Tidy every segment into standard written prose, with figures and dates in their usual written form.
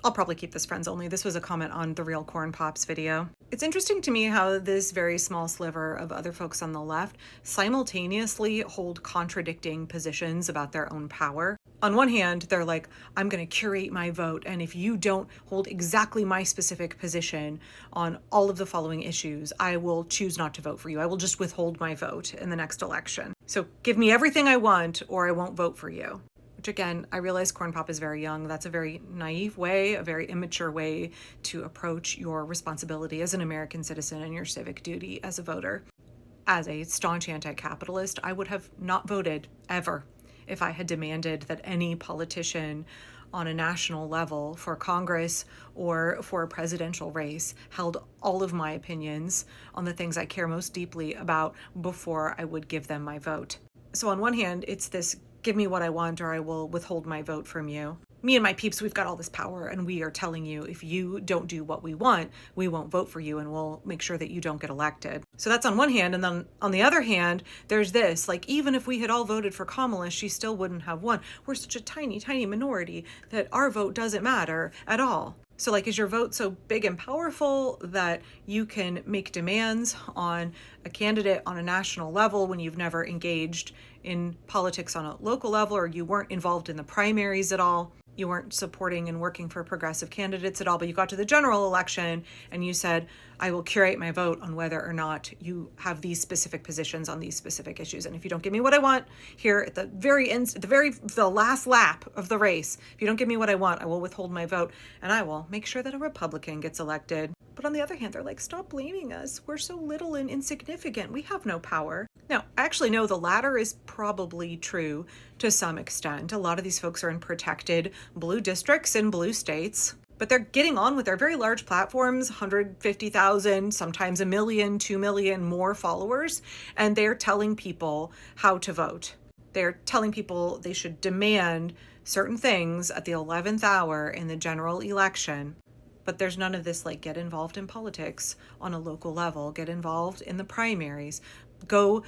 I'll probably keep this friends only. This was a comment on the Real Corn Pops video. It's interesting to me how this very small sliver of other folks on the left simultaneously hold contradicting positions about their own power. On one hand, they're like, I'm going to curate my vote, and if you don't hold exactly my specific position on all of the following issues, I will choose not to vote for you. I will just withhold my vote in the next election. So give me everything I want, or I won't vote for you. Which again, I realize Corn Pop is very young. That's a very naive way, a very immature way to approach your responsibility as an American citizen and your civic duty as a voter. As a staunch anti-capitalist, I would have not voted ever if I had demanded that any politician on a national level for Congress or for a presidential race held all of my opinions on the things I care most deeply about before I would give them my vote. So on one hand, it's this give me what I want or I will withhold my vote from you. Me and my peeps, we've got all this power and we are telling you if you don't do what we want, we won't vote for you and we'll make sure that you don't get elected. So that's on one hand. And then on the other hand, there's this, like, even if we had all voted for Kamala, she still wouldn't have won. We're such a tiny, tiny minority that our vote doesn't matter at all. So like, is your vote so big and powerful that you can make demands on a candidate on a national level when you've never engaged in politics on a local level, or you weren't involved in the primaries at all? You weren't supporting and working for progressive candidates at all, but you got to the general election and you said, I will curate my vote on whether or not you have these specific positions on these specific issues. And if you don't give me what I want here at the very end, the last lap of the race, if you don't give me what I want, I will withhold my vote and I will make sure that a Republican gets elected. But on the other hand, they're like, stop blaming us. We're so little and insignificant. We have no power. Now, I actually know the latter is probably true to some extent. A lot of these folks are in protected blue districts in blue states, but they're getting on with their very large platforms, 150,000, sometimes 1 million, 2 million more followers, and they're telling people how to vote. They're telling people they should demand certain things at the 11th hour in the general election. But there's none of this, like, get involved in politics on a local level, get involved in the primaries, go,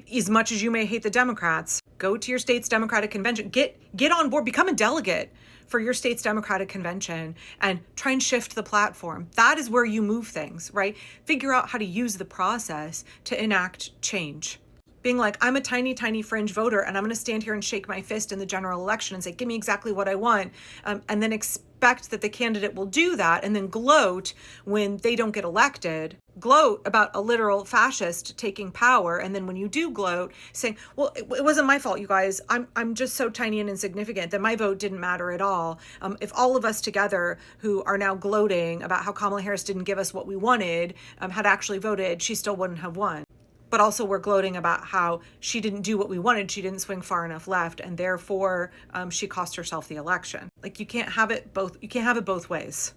as much as you may hate the Democrats, go to your state's Democratic convention, get on board, become a delegate for your state's Democratic convention and try and shift the platform. That is where you move things, right? Figure out how to use the process to enact change. Being like, I'm a tiny, tiny fringe voter and I'm going to stand here and shake my fist in the general election and say, give me exactly what I want, and then expect that the candidate will do that and then gloat when they don't get elected, gloat about a literal fascist taking power. And then when you do gloat, saying, well, it wasn't my fault, you guys. I'm just so tiny and insignificant that my vote didn't matter at all. If all of us together who are now gloating about how Kamala Harris didn't give us what we wanted had actually voted, she still wouldn't have won. But also we're gloating about how she didn't do what we wanted. She didn't swing far enough left, and therefore she cost herself the election. Like, you can't have it both. You can't have it both ways.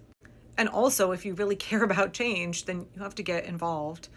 And also, if you really care about change, then you have to get involved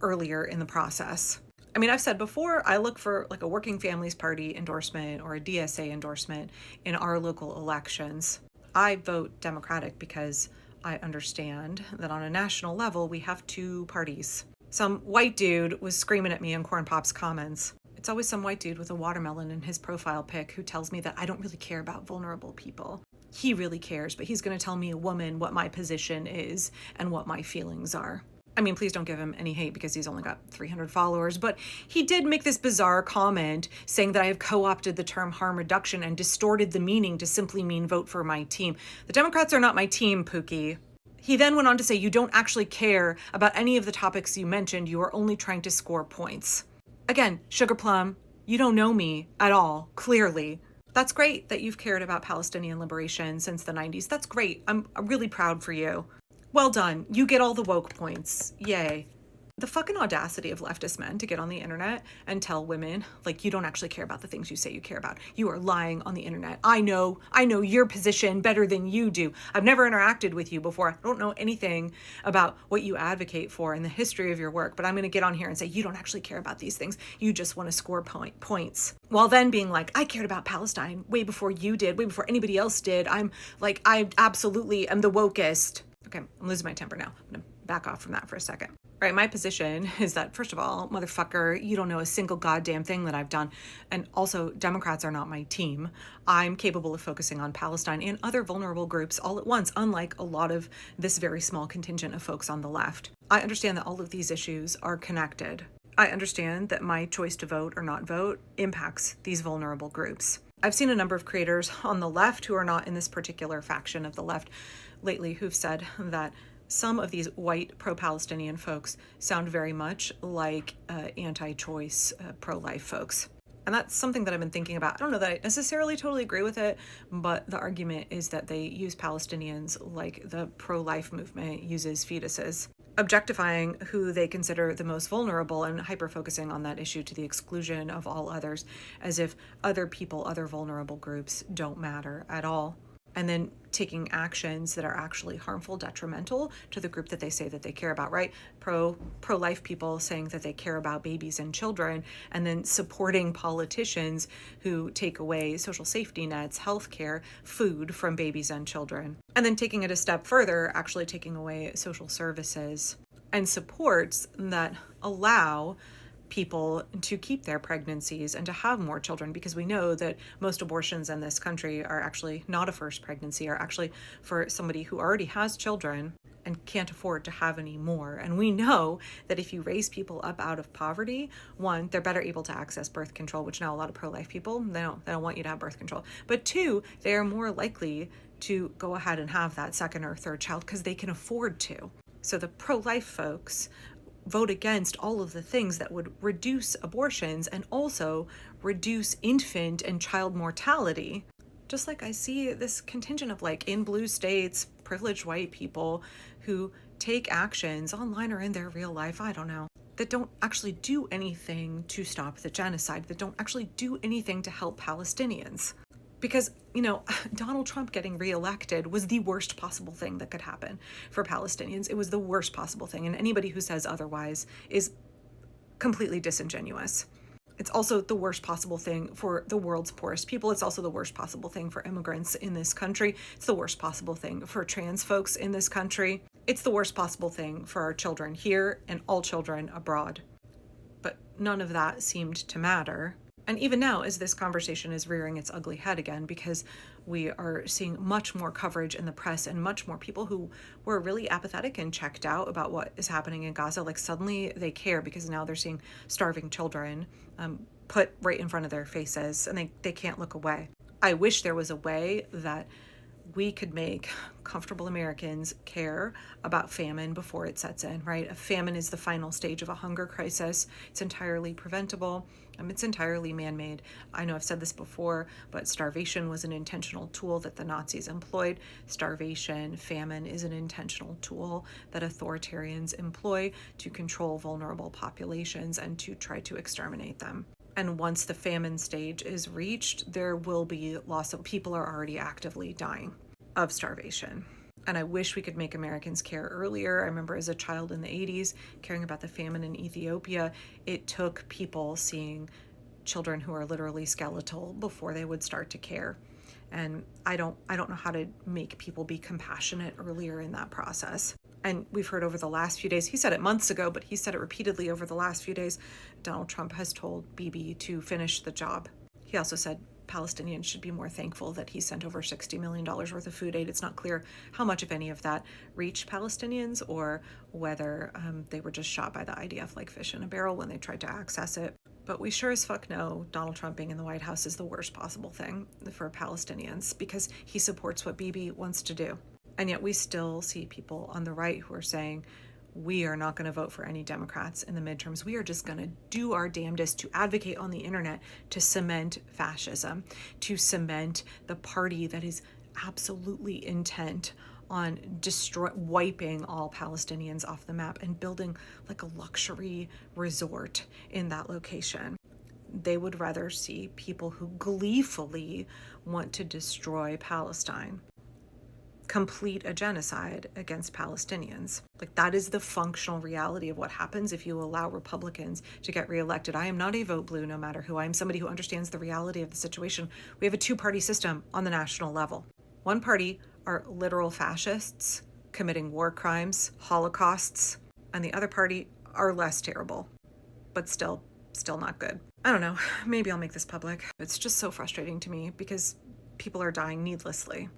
earlier in the process. I mean, I've said before, I look for like a Working Families Party endorsement or a DSA endorsement in our local elections. I vote Democratic because I understand that on a national level, we have two parties. Some white dude was screaming at me in Corn Pop's comments. It's always some white dude with a watermelon in his profile pic who tells me that I don't really care about vulnerable people. He really cares, but he's going to tell me, a woman, what my position is and what my feelings are. I mean, please don't give him any hate because he's only got 300 followers, but he did make this bizarre comment saying that I have co-opted the term harm reduction and distorted the meaning to simply mean vote for my team. The Democrats are not my team, Pookie. He then went on to say, you don't actually care about any of the topics you mentioned. You are only trying to score points. Again, Sugar Plum, you don't know me at all, clearly. That's great that you've cared about Palestinian liberation since the 90s. That's great. I'm really proud for you. Well done. You get all the woke points. Yay. The fucking audacity of leftist men to get on the internet and tell women, like, you don't actually care about the things you say you care about. You are lying on the internet. I know your position better than you do. I've never interacted with you before. I don't know anything about what you advocate for in the history of your work, but I'm going to get on here and say, you don't actually care about these things. You just want to score points. While then being like, I cared about Palestine way before you did, way before anybody else did. I absolutely am the wokest. Okay, I'm losing my temper now. I'm going to back off from that for a second. Right, my position is that, first of all, motherfucker, you don't know a single goddamn thing that I've done. And also, Democrats are not my team. I'm capable of focusing on Palestine and other vulnerable groups all at once, unlike a lot of this very small contingent of folks on the left. I understand that all of these issues are connected. I understand that my choice to vote or not vote impacts these vulnerable groups. I've seen a number of creators on the left who are not in this particular faction of the left lately who've said that some of these white pro-Palestinian folks sound very much like anti-choice, pro-life folks. And that's something that I've been thinking about. I don't know that I necessarily totally agree with it, but the argument is that they use Palestinians like the pro-life movement uses fetuses, objectifying who they consider the most vulnerable and hyper-focusing on that issue to the exclusion of all others, as if other people, other vulnerable groups don't matter at all. And then taking actions that are actually harmful, detrimental to the group that they say that they care about, right? Pro-life people saying that they care about babies and children, and then supporting politicians who take away social safety nets, healthcare, food from babies and children. And then taking it a step further, actually taking away social services and supports that allow people to keep their pregnancies and to have more children, because we know that most abortions in this country are actually not a first pregnancy, are actually for somebody who already has children and can't afford to have any more. And we know that if you raise people up out of poverty, one, they're better able to access birth control, which now a lot of pro-life people, they don't want you to have birth control. But two, they are more likely to go ahead and have that second or third child because they can afford to. So the pro-life folks vote against all of the things that would reduce abortions and also reduce infant and child mortality. Just like I see this contingent of like in blue states, privileged white people who take actions online or in their real life, I don't know, that don't actually do anything to stop the genocide, that don't actually do anything to help Palestinians. Because, Donald Trump getting reelected was the worst possible thing that could happen for Palestinians. It was the worst possible thing. And anybody who says otherwise is completely disingenuous. It's also the worst possible thing for the world's poorest people. It's also the worst possible thing for immigrants in this country. It's the worst possible thing for trans folks in this country. It's the worst possible thing for our children here and all children abroad. But none of that seemed to matter. And even now, as this conversation is rearing its ugly head again, because we are seeing much more coverage in the press and much more people who were really apathetic and checked out about what is happening in Gaza, like suddenly they care because now they're seeing starving children put right in front of their faces and they can't look away. I wish there was a way that we could make comfortable Americans care about famine before it sets in, right? A famine is the final stage of a hunger crisis. It's entirely preventable. It's entirely man-made. I know I've said this before, but starvation was an intentional tool that the Nazis employed. Starvation, famine is an intentional tool that authoritarians employ to control vulnerable populations and to try to exterminate them. And once the famine stage is reached, there will be loss of people are already actively dying of starvation. And I wish we could make Americans care earlier. I remember as a child in the 80s, caring about the famine in Ethiopia, it took people seeing children who are literally skeletal before they would start to care. And I don't know how to make people be compassionate earlier in that process. And we've heard over the last few days, he said it months ago, but he said it repeatedly over the last few days, Donald Trump has told Bibi to finish the job. He also said Palestinians should be more thankful that he sent over $60 million worth of food aid. It's not clear how much, if any, of that reached Palestinians or whether they were just shot by the IDF like fish in a barrel when they tried to access it. But we sure as fuck know Donald Trump being in the White House is the worst possible thing for Palestinians because he supports what Bibi wants to do. And yet we still see people on the right who are saying, we are not going to vote for any Democrats in the midterms. We are just going to do our damnedest to advocate on the internet to cement fascism, to cement the party that is absolutely intent on wiping all Palestinians off the map and building like a luxury resort in that location. They would rather see people who gleefully want to destroy Palestine complete a genocide against Palestinians. Like that is the functional reality of what happens if you allow Republicans to get reelected. I am not a vote blue no matter who. I am somebody who understands the reality of the situation. We have a two-party system on the national level. One party are literal fascists committing war crimes, holocausts, and the other party are less terrible, but still not good. I don't know. Maybe I'll make this public. It's just so frustrating to me because people are dying needlessly.